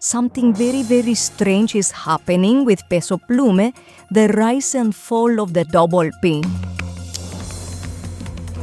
Something very, very strange is happening with Peso Pluma, the rise and fall of the double P.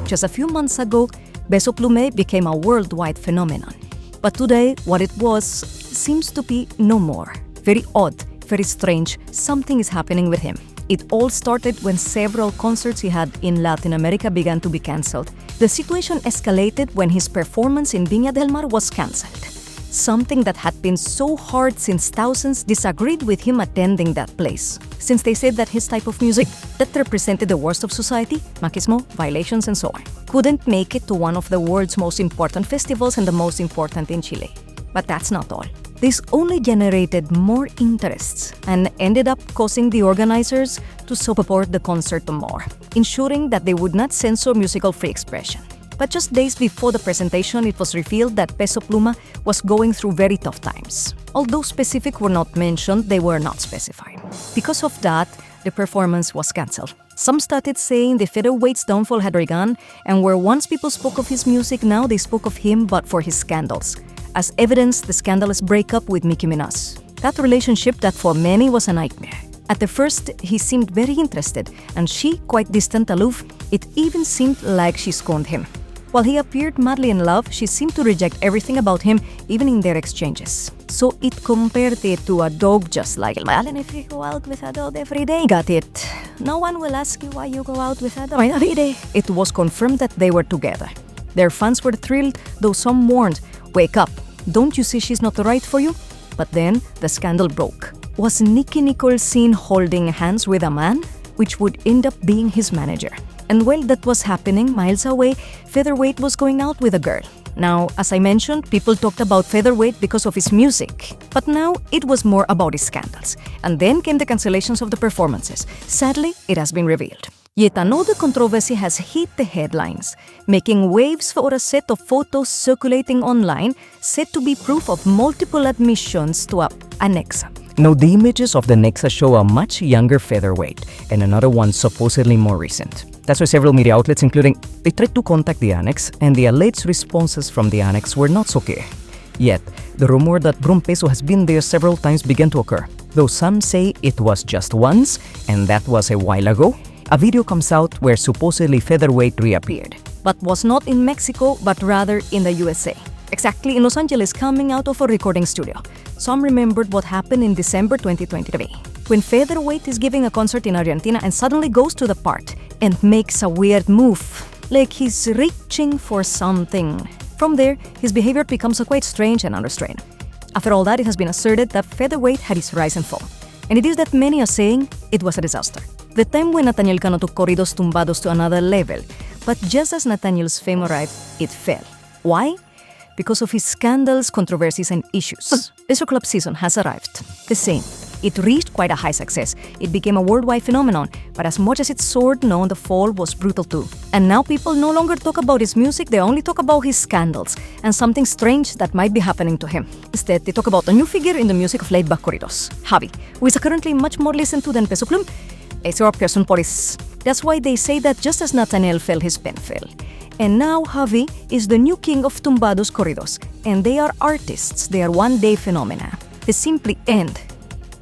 Just a few months ago, Peso Pluma became a worldwide phenomenon. But today, what it was seems to be no more. Very odd, very strange, something is happening with him. It all started when several concerts he had in Latin America began to be cancelled. The situation escalated when his performance in Viña del Mar was cancelled. Something that had been so hard since thousands disagreed with him attending that place, since they said that his type of music, that represented the worst of society, machismo, violations and so on, couldn't make it to one of the world's most important festivals and the most important in Chile. But that's not all. This only generated more interests and ended up causing the organizers to support the concert more, ensuring that they would not censor musical free expression. But just days before the presentation, it was revealed that Peso Pluma was going through very tough times. Although specific were not mentioned, they were not specified. Because of that, the performance was cancelled. Some started saying the Featherweight's downfall had begun, and where once people spoke of his music, now they spoke of him but for his scandals. As evidence, the scandalous breakup with Nicki Minaj. That relationship that for many was a nightmare. At the first, he seemed very interested, and she quite distant, aloof. It even seemed like she scorned him. While he appeared madly in love, she seemed to reject everything about him, even in their exchanges. So it compared it to a dog, just like, Alan, if you go out with a dog every day, got it. No one will ask you why you go out with a dog every day. It was confirmed that they were together. Their fans were thrilled, though some warned, wake up, don't you see she's not right for you? But then the scandal broke. Was Nicki Nicole seen holding hands with a man, which would end up being his manager? And while that was happening, miles away, Featherweight was going out with a girl. Now, as I mentioned, people talked about Featherweight because of his music. But now, it was more about his scandals. And then came the cancellations of the performances. Sadly, it has been revealed. Yet another controversy has hit the headlines, making waves for a set of photos circulating online said to be proof of multiple admissions to a Nexa. Now, the images of the Nexa show a much younger Featherweight and another one supposedly more recent. That's why several media outlets, including, they tried to contact the annex, and the alleged responses from the annex were not so clear. Yet, the rumor that Peso has been there several times began to occur. Though some say it was just once, and that was a while ago, a video comes out where supposedly Featherweight reappeared. But was not in Mexico, but rather in the USA. Exactly in Los Angeles, coming out of a recording studio. Some remembered what happened in December 2023, when Featherweight is giving a concert in Argentina and suddenly goes to the part and makes a weird move, like he's reaching for something. From there, his behavior becomes quite strange and unrestrained. After all that, it has been asserted that Featherweight had his rise and fall. And it is that many are saying it was a disaster. The time when Nathaniel Cano took corridos tumbados to another level. But just as Nathaniel's fame arrived, it fell. Why? Because of his scandals, controversies, and issues. Peso Club season has arrived. The same. It reached quite a high success. It became a worldwide phenomenon, but as much as it soared, no, the fall was brutal too. And now people no longer talk about his music, they only talk about his scandals and something strange that might be happening to him. Instead, they talk about a new figure in the music of laid-back corridos, Javi, who is currently much more listened to than Peso Pluma. It's your person police. That's why they say that just as Nathaniel fell, his pen fell. And now Javi is the new king of tumbados corridos, and they are artists, they are one-day phenomena. They simply end.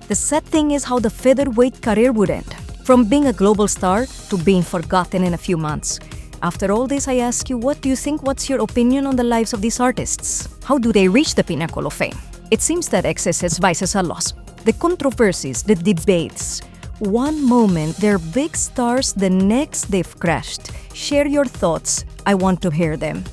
The sad thing is how the Featherweight career would end, from being a global star to being forgotten in a few months. After all this, I ask you, what do you think? What's your opinion on the lives of these artists? How do they reach the pinnacle of fame? It seems that excesses, vices are lost. The controversies, the debates. One moment they're big stars, the next they've crashed. Share your thoughts. I want to hear them.